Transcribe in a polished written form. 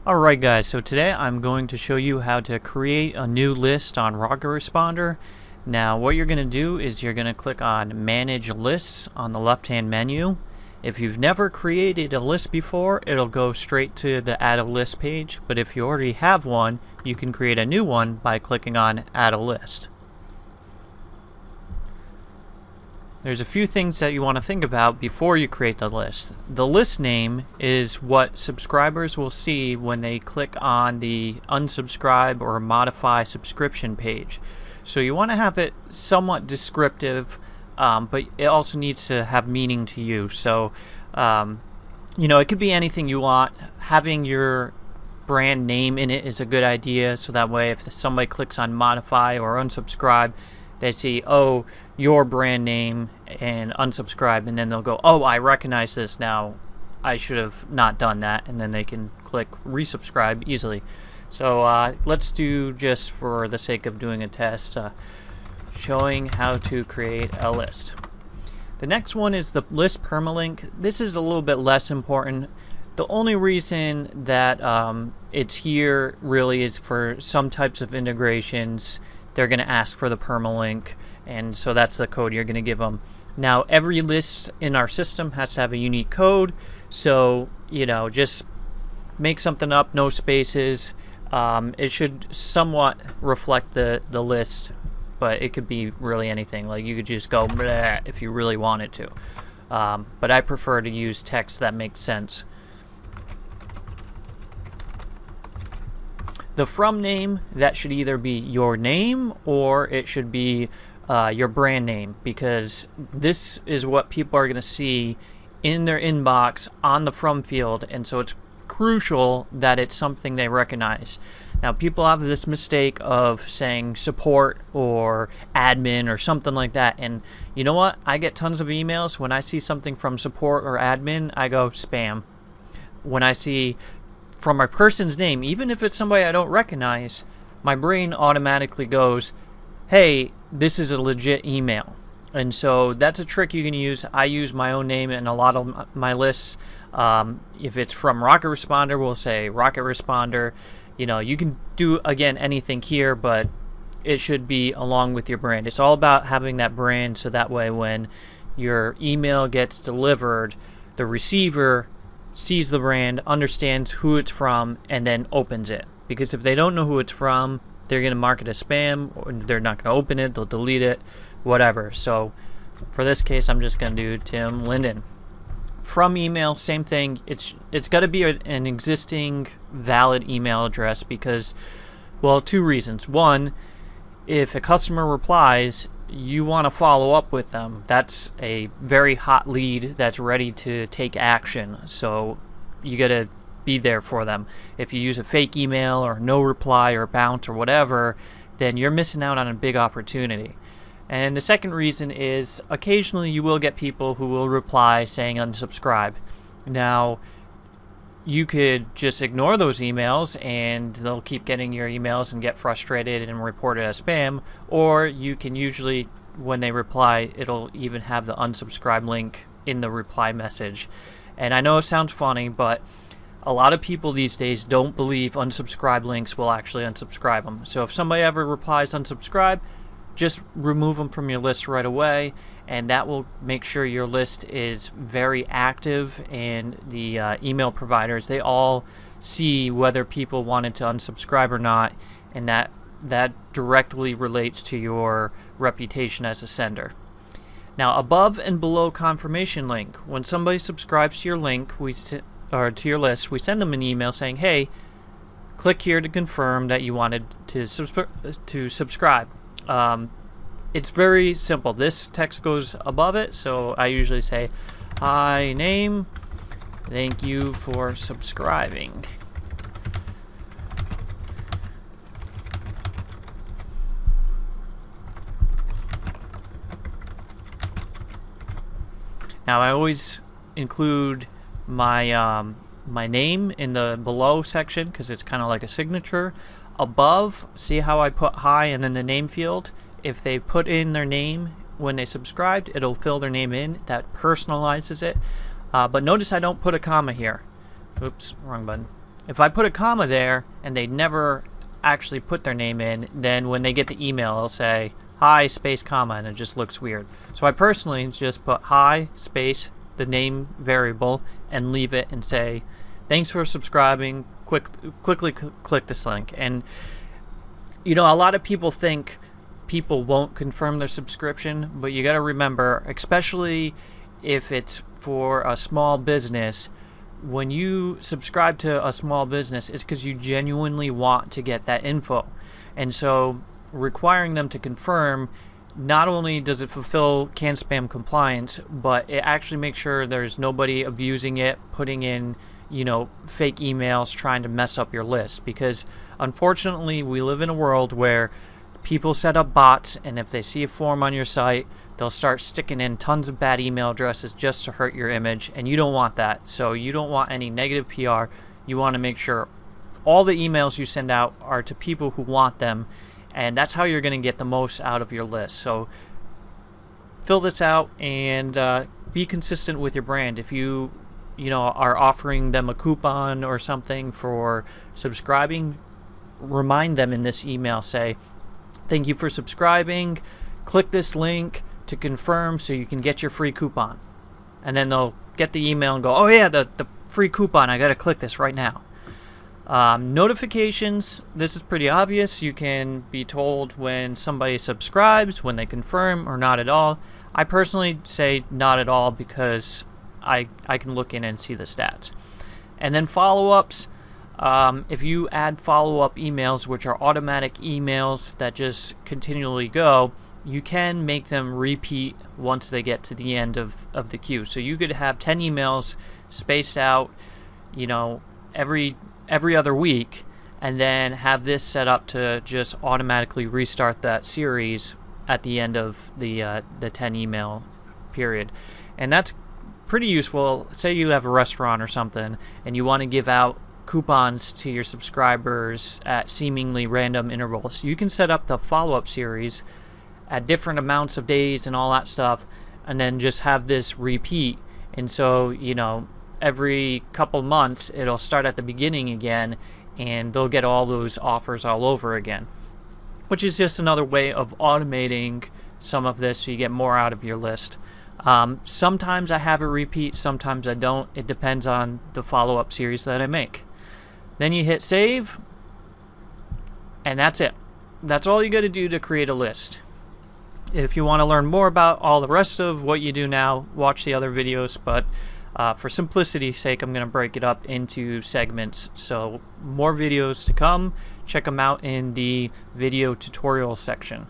Alright guys, so today I'm going to show you how to create a new list on RocketResponder. Now what you're going to do is you're going to click on Manage Lists on the left hand menu. If you've never created a list before, it'll go straight to the Add a List page, but if you already have one, you can create a new one by clicking on Add a List. There's a few things that you want to think about before you create the list. The list name is what subscribers will see when they click on the unsubscribe or modify subscription page. So you want to have it somewhat descriptive, but it also needs to have meaning to you. So, it could be anything you want. Having your brand name in it is a good idea, so that way if somebody clicks on modify or unsubscribe, they see, oh, your brand name, and unsubscribe, and then they'll go, oh, I recognize this now. I should have not done that, and then they can click resubscribe easily. So let's do, just for the sake of doing a test, showing how to create a list. The next one is the list permalink. This is a little bit less important. The only reason that it's here really is for some types of integrations. They're going to ask for the permalink, and so that's the code you're going to give them. Now, every list in our system has to have a unique code, so just make something up, no spaces. It should somewhat reflect the list, but it could be really anything. Like you could just go bleh if you really wanted to, but I prefer to use text that makes sense. The from name, that should either be your name or it should be your brand name, because this is what people are going to see in their inbox on the from field, and so it's crucial that it's something they recognize. Now, people have this mistake of saying support or admin or something like that, and you know what? I get tons of emails. When I see something from support or admin, I go spam. When I see from my person's name, even if it's somebody I don't recognize, my brain automatically goes, hey, this is a legit email. And so that's a trick you can use. I use my own name in a lot of my lists. If it's from RocketResponder, we'll say RocketResponder. You can do, again, anything here, but it should be along with your brand. It's all about having that brand, so that way when your email gets delivered, the receiver sees the brand, understands who it's from, and then opens it. Because if they don't know who it's from, they're going to mark it as spam, or they're not going to open it, they'll delete it, whatever. So for this case, I'm just going to do Tim Linden. From email, same thing. It's got to be an existing valid email address because, well, two reasons. One, if a customer replies, you want to follow up with them. That's a very hot lead that's ready to take action, so you got to be there for them. If you use a fake email or no reply or bounce or whatever, then you're missing out on a big opportunity. And the second reason is occasionally you will get people who will reply saying unsubscribe. Now, you could just ignore those emails and they'll keep getting your emails and get frustrated and report it as spam, or you can usually, when they reply, it'll even have the unsubscribe link in the reply message. And I know it sounds funny, but a lot of people these days don't believe unsubscribe links will actually unsubscribe them. So if somebody ever replies unsubscribe, just remove them from your list right away, and that will make sure your list is very active, and the email providers, they all see whether people wanted to unsubscribe or not, and that directly relates to your reputation as a sender. Now, above and below confirmation link, when somebody subscribes to your link or to your list, we send them an email saying, hey, click here to confirm that you wanted to subscribe. It's very simple. This text goes above it, so I usually say, hi name, thank you for subscribing. Now, I always include my my name in the below section because it's kind of like a signature. Above, see how I put hi and then the name field? If they put in their name when they subscribed, it'll fill their name in. That personalizes it. But notice I don't put a comma here. Oops, wrong button. If I put a comma there and they never actually put their name in, then when they get the email, it'll say hi space comma, and it just looks weird. So I personally just put hi space the name variable and leave it and say thanks for subscribing. Quickly click this link. And you know, a lot of people think people won't confirm their subscription, but you got to remember, especially if it's for a small business, when you subscribe to a small business, it's because you genuinely want to get that info. And so requiring them to confirm, not only does it fulfill CAN spam compliance, but it actually makes sure there's nobody abusing it, putting in, you know, fake emails, trying to mess up your list. Because unfortunately, we live in a world where people set up bots, and if they see a form on your site, they'll start sticking in tons of bad email addresses just to hurt your image, and you don't want that. So you don't want any negative PR. You want to make sure all the emails you send out are to people who want them, and that's how you're going to get the most out of your list. So fill this out and be consistent with your brand. If you are offering them a coupon or something for subscribing, remind them in this email, say thank you for subscribing, click this link to confirm so you can get your free coupon. And then they'll get the email and go, oh yeah, the free coupon, I gotta click this right now. Notifications, this is pretty obvious. You can be told when somebody subscribes, when they confirm, or not at all. I personally say not at all because I can look in and see the stats. And then follow-ups, if you add follow-up emails, which are automatic emails that just continually go, you can make them repeat once they get to the end of the queue. So you could have 10 emails spaced out, you know, every other week, and then have this set up to just automatically restart that series at the end of the 10 email period. And that's pretty useful. Say you have a restaurant or something and you want to give out coupons to your subscribers at seemingly random intervals. You can set up the follow-up series at different amounts of days and all that stuff, and then just have this repeat. And so, you know, every couple months it'll start at the beginning again, and they'll get all those offers all over again, which is just another way of automating some of this so you get more out of your list. Sometimes I have it repeat, sometimes I don't. It depends on the follow-up series that I make. Then you hit save, and that's it. That's all you got to do to create a list. If you want to learn more about all the rest of what you do now, watch the other videos, but for simplicity's sake, I'm going to break it up into segments. So more videos to come. Check them out in the video tutorial section.